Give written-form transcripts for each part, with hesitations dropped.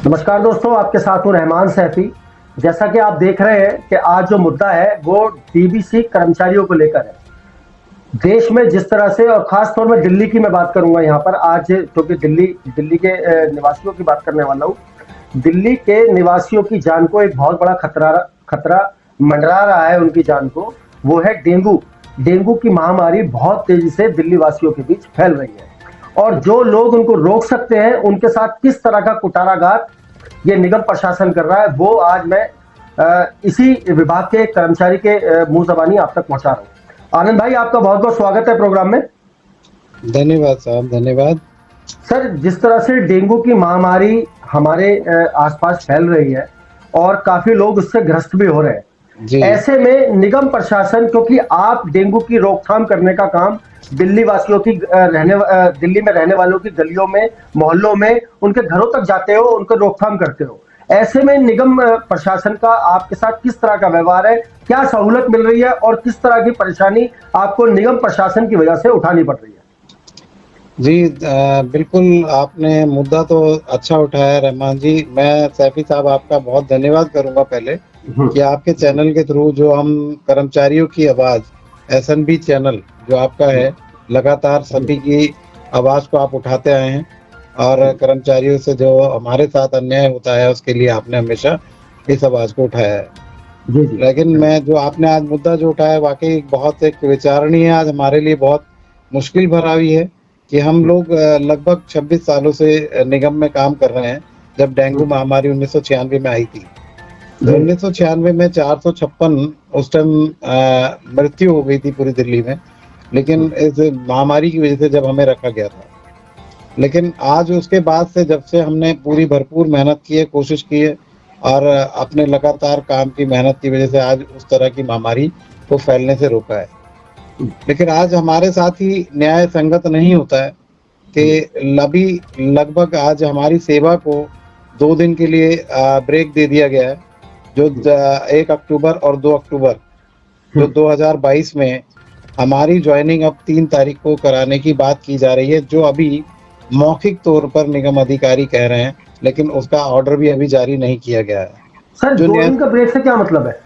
नमस्कार दोस्तों, आपके साथ हूं रहमान सैफी। जैसा कि आप देख रहे हैं कि आज जो मुद्दा है वो डीबीसी कर्मचारियों को लेकर है। देश में जिस तरह से, और खास तौर में दिल्ली की मैं बात करूंगा यहाँ पर आज, क्योंकि दिल्ली के निवासियों की बात करने वाला हूँ। दिल्ली के निवासियों की जान को एक बहुत बड़ा खतरा मंडरा रहा है उनकी जान को। वो है डेंगू। डेंगू की महामारी बहुत तेजी से दिल्ली वासियों के बीच फैल रही है, और जो लोग उनको रोक सकते हैं उनके साथ किस तरह का कुटाराघात ये निगम प्रशासन कर रहा है, वो आज मैं इसी विभाग के कर्मचारी के मुंह जबानी आप तक पहुंचा रहा हूं। आनंद भाई, आपका बहुत बहुत स्वागत है प्रोग्राम में। धन्यवाद साहब, धन्यवाद। सर, जिस तरह से डेंगू की महामारी हमारे आसपास फैल रही है और काफी लोग उससे ग्रस्त भी हो रहे हैं, ऐसे में निगम प्रशासन, क्योंकि आप डेंगू की रोकथाम करने का काम दिल्ली वासियों की दिल्ली में रहने वालों की गलियों में, मोहल्लों में, उनके घरों तक जाते हो, उनको रोकथाम करते हो, ऐसे में निगम प्रशासन का आपके साथ किस तरह का व्यवहार है, क्या सहूलत मिल रही है और किस तरह की परेशानी आपको निगम प्रशासन की वजह से उठानी पड़ रही है? जी, बिल्कुल आपने मुद्दा तो अच्छा उठाया रहमान जी। मैं सैफी साहब आपका बहुत धन्यवाद करूंगा पहले कि आपके चैनल के थ्रू जो हम कर्मचारियों की आवाज़, एसएनबी चैनल जो आपका है, लगातार सभी की आवाज़ को आप उठाते आए हैं, और कर्मचारियों से जो हमारे साथ अन्याय होता है उसके लिए आपने हमेशा इस आवाज़ को उठाया है। लेकिन मैं जो आपने आज मुद्दा जो उठाया वाकई बहुत एक विचारणीय, आज हमारे लिए बहुत मुश्किल भरा भी है कि हम लोग लगभग 26 सालों से निगम में काम कर रहे हैं। जब डेंगू महामारी 1996 में आई थी, तो 1996 में 456 उस टाइम मृत्यु हो गई थी पूरी दिल्ली में, लेकिन इस महामारी की वजह से जब हमें रखा गया था। लेकिन आज उसके बाद से, जब से हमने पूरी भरपूर मेहनत की है, कोशिश की है, और अपने लगातार काम की मेहनत की वजह से आज उस तरह की महामारी को फैलने से रोका है। लेकिन आज हमारे साथ ही न्याय संगत नहीं होता है कि अभी लगभग आज हमारी सेवा को 2 दिन के लिए ब्रेक दे दिया गया है, जो 1 अक्टूबर और 2 अक्टूबर जो 2022 में हमारी ज्वाइनिंग अब 3 तारीख को कराने की बात की जा रही है, जो अभी मौखिक तौर पर निगम अधिकारी कह रहे हैं, लेकिन उसका ऑर्डर भी अभी जारी नहीं किया गया है। सर, 2 दिन का ब्रेक से क्या मतलब है?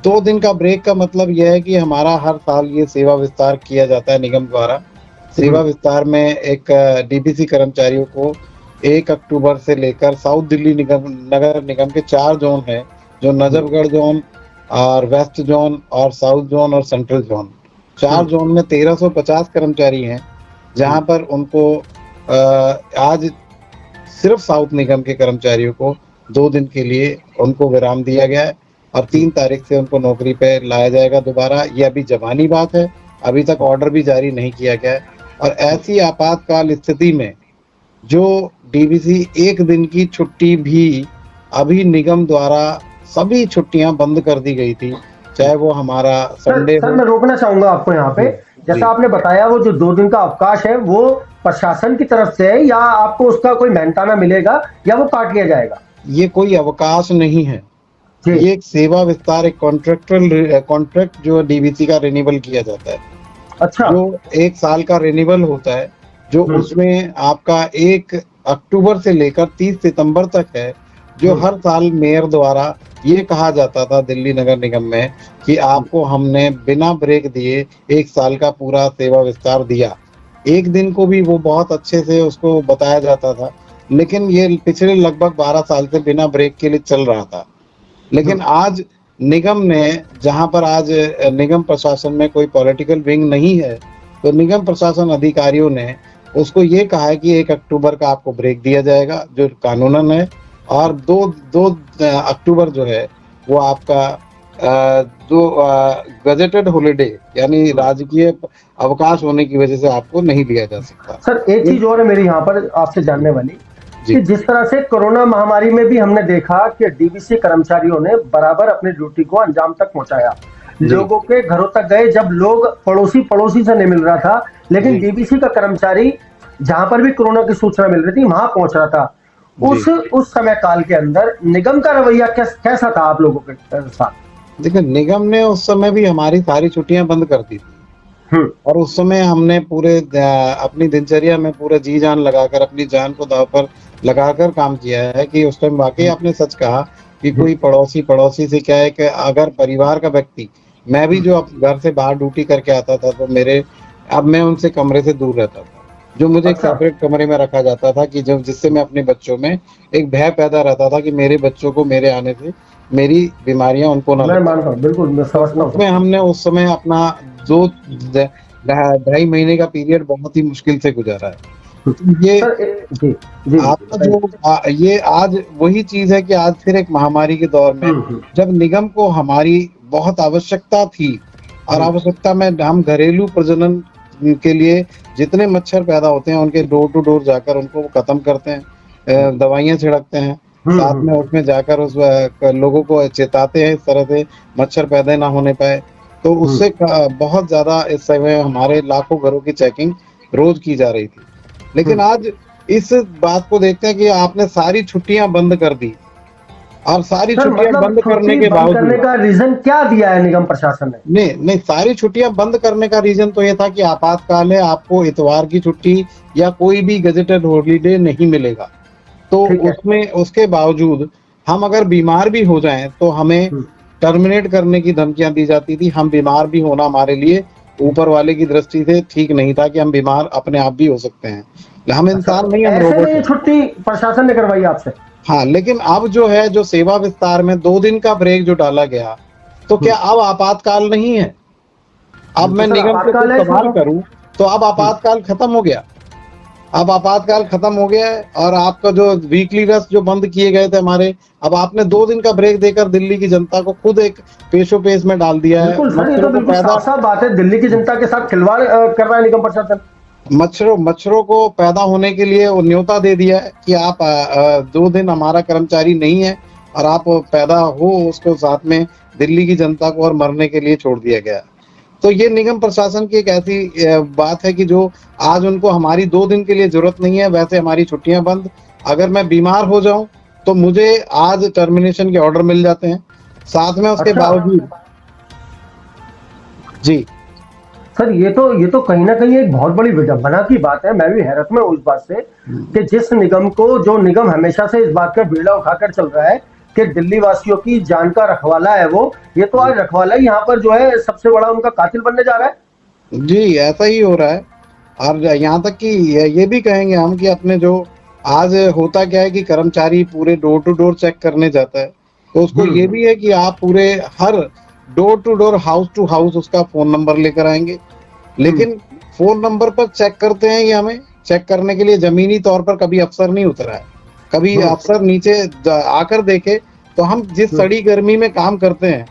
2 दिन का ब्रेक का मतलब यह है कि हमारा हर साल ये सेवा विस्तार किया जाता है निगम द्वारा। सेवा विस्तार में एक डीबीसी कर्मचारियों को 1 अक्टूबर से लेकर साउथ दिल्ली नगर निगम के 4 जोन हैं, जो नजफगढ़ जोन और वेस्ट जोन और साउथ जोन और सेंट्रल जोन, 4 जोन में 1350 कर्मचारी हैं, जहां पर उनको आज सिर्फ साउथ निगम के कर्मचारियों को 2 दिन के लिए उनको विराम दिया गया है, और 3 तारीख से उनको नौकरी पे लाया जाएगा दोबारा। ये अभी जबानी बात है, अभी तक ऑर्डर भी जारी नहीं किया गया है। और ऐसी आपातकाल स्थिति में जो डीबीसी 1 दिन की छुट्टी भी, अभी निगम द्वारा सभी छुट्टियां बंद कर दी गई थी, चाहे वो हमारा संडे हो। सर, मैं रोकना चाहूंगा आपको यहाँ पे। जैसा आपने बताया, वो जो 2 दिन का अवकाश है वो प्रशासन की तरफ से है, या आपको उसका कोई मेहनताना मिलेगा, या वो काट लिया जाएगा? ये कोई अवकाश नहीं है, ये एक सेवा विस्तार, एक कॉन्ट्रैक्ट जो डीबीसी का रिन्यूअल किया जाता है। अच्छा। जो 1 साल का रिन्यूअल होता है, जो उसमें आपका 1 अक्टूबर से लेकर 30 सितंबर तक है, जो हर साल मेयर द्वारा ये कहा जाता था दिल्ली नगर निगम में कि आपको हमने बिना ब्रेक दिए 1 साल का पूरा सेवा विस्तार दिया। 1 दिन को भी वो बहुत अच्छे से उसको बताया जाता था, लेकिन ये पिछले लगभग 12 साल से बिना ब्रेक के लिए चल रहा था। लेकिन आज निगम ने, जहां पर आज निगम प्रशासन में कोई पॉलिटिकल विंग नहीं है, तो निगम प्रशासन अधिकारियों ने उसको ये कहा है कि 1 अक्टूबर का आपको ब्रेक दिया जाएगा, जो कानूनन है, और 2 अक्टूबर जो है वो आपका जो गजेटेड हॉलिडे यानी राजकीय अवकाश होने की वजह से आपको नहीं लिया जा सकता। सर, एक चीज और है मेरी यहाँ पर आपसे जानने वाली, कि जिस तरह से कोरोना महामारी में भी हमने देखा कि डीबीसी कर्मचारियों ने बराबर अपनी ड्यूटी को अंजाम तक पहुंचाया, लोगों के घरों तक गए, जब लोग पड़ोसी से नहीं मिल रहा था, लेकिन डीबीसी का कर्मचारी जहां पर भी कोरोना की सूचना मिल रही थी वहां पहुंच रहा था। उस समय काल के अंदर निगम का रवैया कैसा था आप लोगों के साथ? देखिए, निगम ने उस समय भी हमारी सारी छुट्टियां बंद कर दी थी, और उस समय हमने पूरे अपनी दिनचर्या में पूरा जी जान लगाकर अपनी जान को दांव पर लगाकर काम किया है कि उस टाइम वाकई आपने सच कहा कि कोई पड़ोसी से क्या है कि अगर परिवार का व्यक्ति, मैं भी जो अब घर से बाहर ड्यूटी करके आता था तो अब मैं उनसे कमरे से दूर रहता था, जो मुझे एक अच्छा। सेपरेट कमरे में रखा जाता था कि जब जिससे मैं अपने बच्चों में एक भय पैदा रहता था कि मेरे बच्चों को मेरे आने से मेरी बीमारियां उनको ना मैं लग मानता हूँ, बिल्कुल मैं तो समझता हूँ उसमें सबको। हमने उस समय अपना दो ढाई महीने का पीरियड बहुत ही मुश्किल से गुजारा है। तो ये सर जी जी जी आपका बताइए। जो ये आज वही चीज है कि आज फिर एक महामारी के दौर में हम्म। जब निगम को हमारी बहुत आवश्यकता थी और हम्म। आवश्यकता में हम घरेलू प्रजनन के लिए जितने मच्छर पैदा होते हैं उनके डोर टू डोर जाकर उनको खत्म करते हैं, दवाइयां छिड़कते हैं, साथ में उसमें जाकर उस लोगों को चेताते हैं इस तरह से मच्छर पैदा ना होने पाए। तो उससे बहुत ज्यादा इस समय हमारे लाखों घरों की चेकिंग रोज की जा रही थी। लेकिन आज इस बात को देखते हैं कि आपने सारी छुट्टियां बंद कर दी और सारी सर छुट्टियां मतलब बंद करने छुट्टी के बंद करने बावजूद का रीजन क्या दिया है निगम प्रशासन ने? नहीं नहीं सारी छुट्टियां बंद करने का रीजन तो ये था कि आपातकाल है, आपको इतवार की छुट्टी या कोई भी गजेटेड हॉलीडे नहीं मिलेगा। तो ठीक है। उसमें उसके बावजूद हम अगर बीमार भी हो जाएं तो हमें टर्मिनेट करने की धमकियां दी जाती थी। हम बीमार भी होना हमारे लिए ऊपर वाले की दृष्टि से ठीक नहीं था कि हम बीमार अपने आप भी हो सकते हैं। हम अच्छा, इंसान नहीं, हम ऐसे में रोबोट ये हैं। छुट्टी प्रशासन ने करवाई आपसे? हाँ, लेकिन अब जो है जो सेवा विस्तार में 2 दिन का ब्रेक जो डाला गया, तो क्या अब आपातकाल नहीं है? अब मैं सर निगम से आपातकाल कुछ है इसमें सवाल तो। करूं तो अब आपातकाल खत्म हो गया। अब आपातकाल खत्म हो गया है और आपका जो वीकली रेस्ट जो बंद किए गए थे हमारे, अब आपने 2 दिन का ब्रेक देकर दिल्ली की जनता को खुद एक पेशो-पेश में डाल दिया है। बिल्कुल सर, ये तो मच्छरों को बिल्कुल पैदा साफ-साफ बात है, दिल्ली की जनता के साथ खिलवाड़ कर रहा है निगम प्रशासन। मच्छरों को पैदा होने के लिए वो न्योता दे दिया है कि आप 2 दिन हमारा कर्मचारी नहीं है और आप पैदा हो उसको साथ में दिल्ली की जनता को और मरने के लिए छोड़ दिया गया। तो ये निगम प्रशासन की एक ऐसी बात है कि जो आज उनको हमारी 2 दिन के लिए जरूरत नहीं है, वैसे हमारी छुट्टियां बंद। अगर मैं बीमार हो जाऊं तो मुझे आज टर्मिनेशन के ऑर्डर मिल जाते हैं। साथ में उसके अच्छा। बावजूद जी सर ये तो कहीं ना कहीं एक बहुत बड़ी विडंबना की बात है। मैं भी हैरत में हूं इस बात से कि जिस निगम को, जो निगम हमेशा से इस बात का बीड़ा उठाकर चल रहा है कि दिल्ली वासियों की जान का रखवाला है वो, ये तो आज रखवाला ही यहाँ पर जो है सबसे बड़ा उनका कातिल बनने जा रहा है। जी ऐसा ही हो रहा है। और यहाँ तक कि ये भी कहेंगे हम कि अपने जो आज होता क्या है कि कर्मचारी पूरे डोर टू डोर चेक करने जाता है, तो उसको ये भी है कि आप पूरे हर door to door house to house उसका फोन नंबर लेकर आएंगे। लेकिन फोन नंबर पर चेक करते हैं, ये हमें चेक करने के लिए जमीनी तौर पर कभी अफसर नहीं उतरा है। कभी अफसर नीचे आकर देखे तो हम जिस सड़ी गर्मी में काम करते हैं,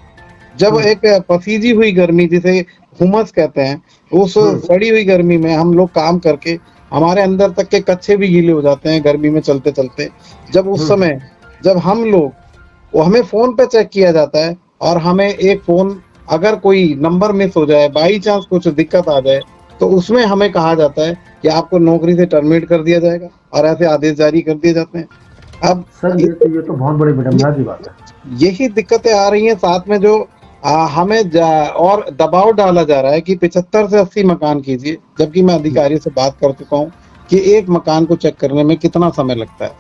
जब एक पसीजी हुई गर्मी जिसे हुमस कहते हैं, उस सड़ी हुई गर्मी में हम लोग काम करके हमारे अंदर तक के कच्चे भी गीले हो जाते हैं गर्मी में चलते चलते। जब उस समय जब हम लोग वो हमें फोन पे चेक किया जाता है और हमें एक फोन अगर कोई नंबर मिस हो जाए, बाई चांस कुछ दिक्कत आ जाए, तो उसमें हमें कहा जाता है कि आपको नौकरी से टर्मिनेट कर दिया जाएगा और ऐसे आदेश जारी कर दिए जाते हैं। अब सर ये तो बहुत बड़ी विडंबना की बात है। यही दिक्कतें आ रही हैं, साथ में जो हमें और दबाव डाला जा रहा है कि 75 से 80 मकान कीजिए, जबकि मैं अधिकारी से बात कर चुका हूँ कि एक मकान को चेक करने में कितना समय लगता है।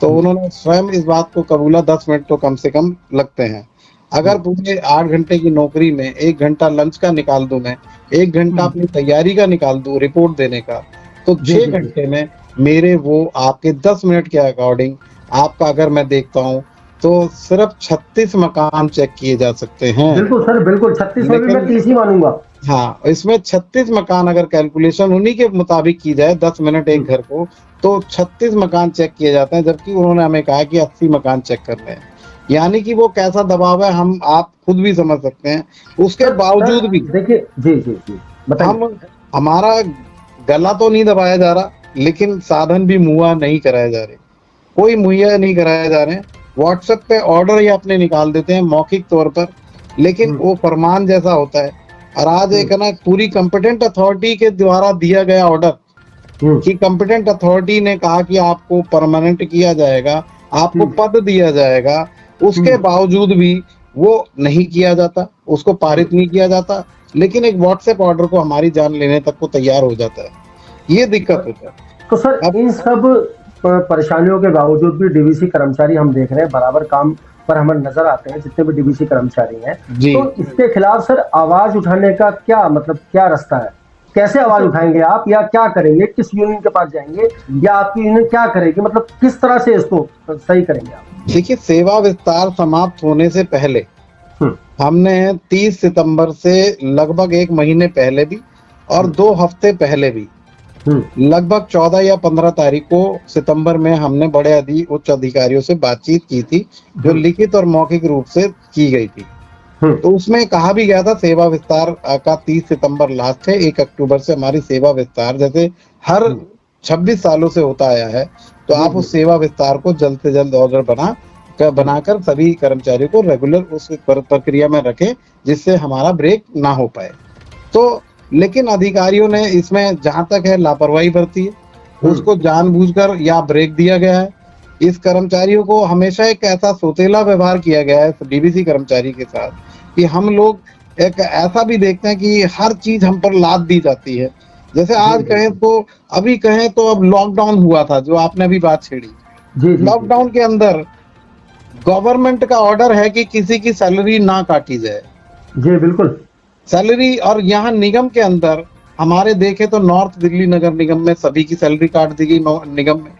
तो उन्होंने स्वयं इस बात को कबूला 10 मिनट तो कम से कम लगते हैं। अगर पूरे 8 घंटे की नौकरी में 1 घंटा लंच का निकाल दूं, मैं 1 घंटा अपनी तैयारी का निकाल दूं रिपोर्ट देने का, तो 6 घंटे में मेरे वो आपके 10 मिनट के अकॉर्डिंग आपका अगर मैं देखता हूँ तो सिर्फ 36 मकान चेक किए जा सकते हैं। बिल्कुल सर, बिल्कुल 36 में भी मैं 30 ही मानूंगा। हाँ, इसमें 36 मकान अगर कैलकुलेशन उन्हीं के मुताबिक की जाए 10 मिनट एक घर को, तो 36 मकान चेक किए जाते हैं, जबकि उन्होंने हमें कहा कि 80 मकान चेक करने हैं। यानी कि वो कैसा दबाव है हम आप खुद भी समझ सकते हैं। उसके बावजूद भी देखिए जी हम हमारा गला तो नहीं दबाया जा रहा, लेकिन साधन भी मुहैया नहीं कराए जा रहे, कोई मुहैया नहीं कराए जा रहे हैं। व्हाट्सएप पे ऑर्डर ही अपने निकाल देते हैं मौखिक तौर पर, लेकिन वो फरमान जैसा होता है। और आज एक है ना पूरी कंपिटेंट अथॉरिटी के द्वारा दिया गया ऑर्डर कि कंपिटेंट अथॉरिटी ने कहा कि आपको परमानेंट किया जाएगा, आपको पद दिया जाएगा, उसके बावजूद भी वो नहीं किया जाता, उसको पारित नहीं किया जाता, लेकिन एक व्हाट्सएप ऑर्डर को हमारी जान लेने तक को तैयार हो जाता है। ये दिक्कत होता है। तो सर इन सब परेशानियों के बावजूद भी डीवीसी कर्मचारी हम देख रहे हैं बराबर काम पर हमें नजर आते हैं, जितने भी डीवीसी कर्मचारी हैं। जी तो इसके खिलाफ सर आवाज उठाने का क्या मतलब, क्या रास्ता है? कैसे आवाज उठाएंगे आप, या क्या करेंगे? किस यूनियन के पास जाएंगे, या आपकी यूनियन क्या करेगी? मतलब किस तरह से इसको सही करेंगे आप? देखिए, सेवा विस्तार समाप्त होने से पहले हमने 30 सितंबर से लगभग 1 महीने पहले भी और 2 हफ्ते पहले भी लगभग 14 या 15 तारीख को सितंबर में हमने बड़े उच्च अधिकारियों से बातचीत की थी, जो लिखित और मौखिक रूप से की गई थी। तो उसमें कहा भी गया था सेवा विस्तार का 30 सितंबर लास्ट है, 1 अक्टूबर से हमारी सेवा विस्तार जैसे हर 26 सालों से होता आया है, तो आप उस सेवा विस्तार को जल्द से जल्द ऑर्डर बनाकर सभी कर्मचारियों को रेगुलर उस प्रक्रिया में रखें, जिससे हमारा ब्रेक ना हो पाए। तो लेकिन अधिकारियों ने इसमें जहां तक है लापरवाही बरती है, उसको जानबूझकर या ब्रेक दिया गया है। इस कर्मचारियों को हमेशा एक ऐसा सोतेला व्यवहार किया गया है डीवीसी कर्मचारी के साथ कि हम लोग एक ऐसा भी देखते हैं कि हर चीज हम पर लाद दी जाती है। जैसे आज कहें तो अभी कहें तो अब लॉकडाउन हुआ था, जो आपने अभी बात छेड़ी। लॉकडाउन के अंदर गवर्नमेंट का ऑर्डर है कि किसी की सैलरी ना काटी जाए। जी बिल्कुल, सैलरी, और यहाँ निगम के अंदर हमारे देखे तो नॉर्थ दिल्ली नगर निगम में सभी की सैलरी काट दी गई निगम में,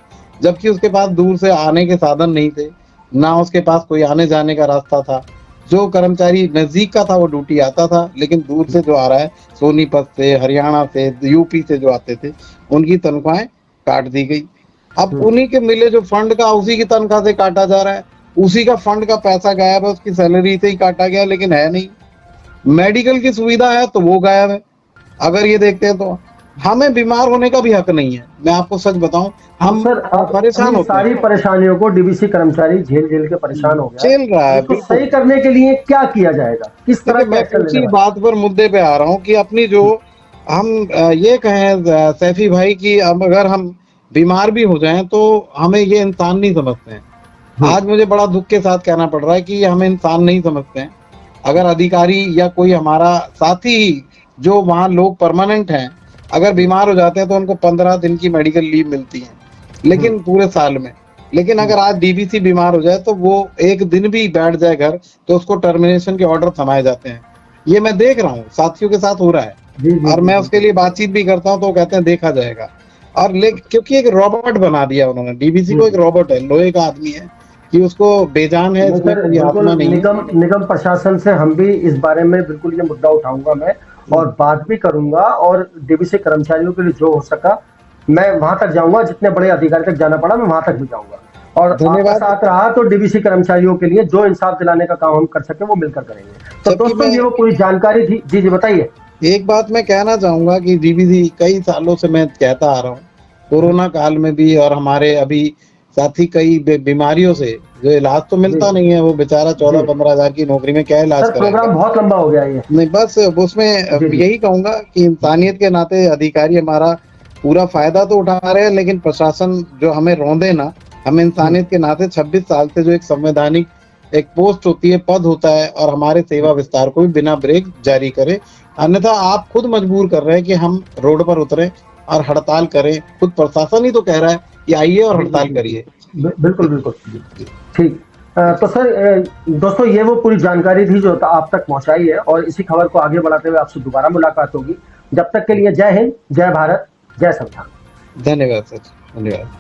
जबकि उसके पास दूर से आने के साधन नहीं थे, ना उसके पास कोई आने जाने का रास्ता था। जो कर्मचारी नजदीक का था वो ड्यूटी आता था, लेकिन दूर से जो आ रहा है सोनीपत से, हरियाणा से, यूपी से जो आते थे, उनकी तनख्वाहें काट दी गई। अब उन्हीं के मिले जो फंड का उसी की तनख्वाह से काटा जा रहा है, उसी का फंड का पैसा गायब है, उसकी सैलरी से ही काटा गया, लेकिन है नहीं। मेडिकल की सुविधा है तो वो गायब है। अगर ये देखते हैं तो हमें बीमार होने का भी हक नहीं है। मैं आपको सच बताऊं, हम सर परेशान होते सारी परेशानियों को डीवीसी कर्मचारी झेल झेल के परेशान हो गया, झेल रहा है। इसको सही करने के लिए क्या किया जाएगा, किस तरह मैं उसी बात पर मुद्दे पे आ रहा हूँ कि अपनी जो हम ये कहें सैफी भाई कि अब अगर हम बीमार भी हो जाएं तो हमें ये इंसान नहीं समझते हैं। आज मुझे बड़ा दुख के साथ कहना पड़ रहा है कि हमें इंसान नहीं समझते हैं। अगर अधिकारी या कोई हमारा साथी जो वहाँ लोग परमानेंट हैं, अगर बीमार हो जाते हैं तो उनको 15 दिन की मेडिकल लीव मिलती है, लेकिन पूरे साल में। लेकिन अगर आज डीवीसी बीमार हो जाए तो वो एक दिन भी बैठ जाए घर तो उसको टर्मिनेशन के ऑर्डर थमाए जाते हैं। ये मैं देख रहा हूँ, साथियों के साथ हो रहा है, और मैं उसके लिए बातचीत भी करता हूँ तो वो कहते हैं देखा जाएगा। और क्योंकि एक रोबोट बना दिया उन्होंने, डीवीसी को एक रोबोट है, लोहे का आदमी है कि उसको बेजान है, इसमें कोई आत्मा नहीं है। निगम प्रशासन से हम भी इस बारे में बिल्कुल ये मुद्दा उठाऊंगा मैं, और बात भी करूंगा, और डीवीसी कर्मचारियों के लिए जो हो सका मैं वहां तक जाऊंगा, जितने बड़े अधिकारी तक जाना पड़ा मैं वहां तक भी जाऊंगा। और आपके साथ रहा तो डीवीसी कर्मचारियों के लिए जो इंसाफ दिलाने का काम हम कर सके वो मिलकर करेंगे। तो दोस्तों ये वो पूरी जानकारी थी। जी जी बताइए। एक बात मैं कहना चाहूंगा कि डीवीसी कई सालों से मैं कहता आ रहा हूँ, कोरोना काल में भी, और हमारे अभी साथी कई बीमारियों से जो इलाज तो मिलता नहीं है, वो बेचारा 14-15 हजार की नौकरी में क्या इलाज करेगा। प्रोग्राम बहुत लंबा हो गया ये। नहीं, बस उसमें यही कहूंगा कि इंसानियत के नाते अधिकारी हमारा पूरा फायदा तो उठा रहे हैं, लेकिन प्रशासन जो हमें रौंदे ना, हमें इंसानियत के नाते 26 साल से जो एक संवैधानिक एक पोस्ट होती है, पद होता है, और हमारे सेवा विस्तार को भी बिना ब्रेक जारी करे। अन्यथा आप खुद मजबूर कर रहे हैं कि हम रोड पर उतरे और हड़ताल करें। खुद प्रशासन ही तो कह रहा है कि आइए और हड़ताल करिए। बिल्कुल बिल्कुल ठीक। तो सर दोस्तों ये वो पूरी जानकारी थी जो आप तक पहुंचाई है, और इसी खबर को आगे बढ़ाते हुए आपसे दोबारा मुलाकात होगी। जब तक के लिए जय हिंद, जय भारत, जय संविधान। धन्यवाद सर, धन्यवाद।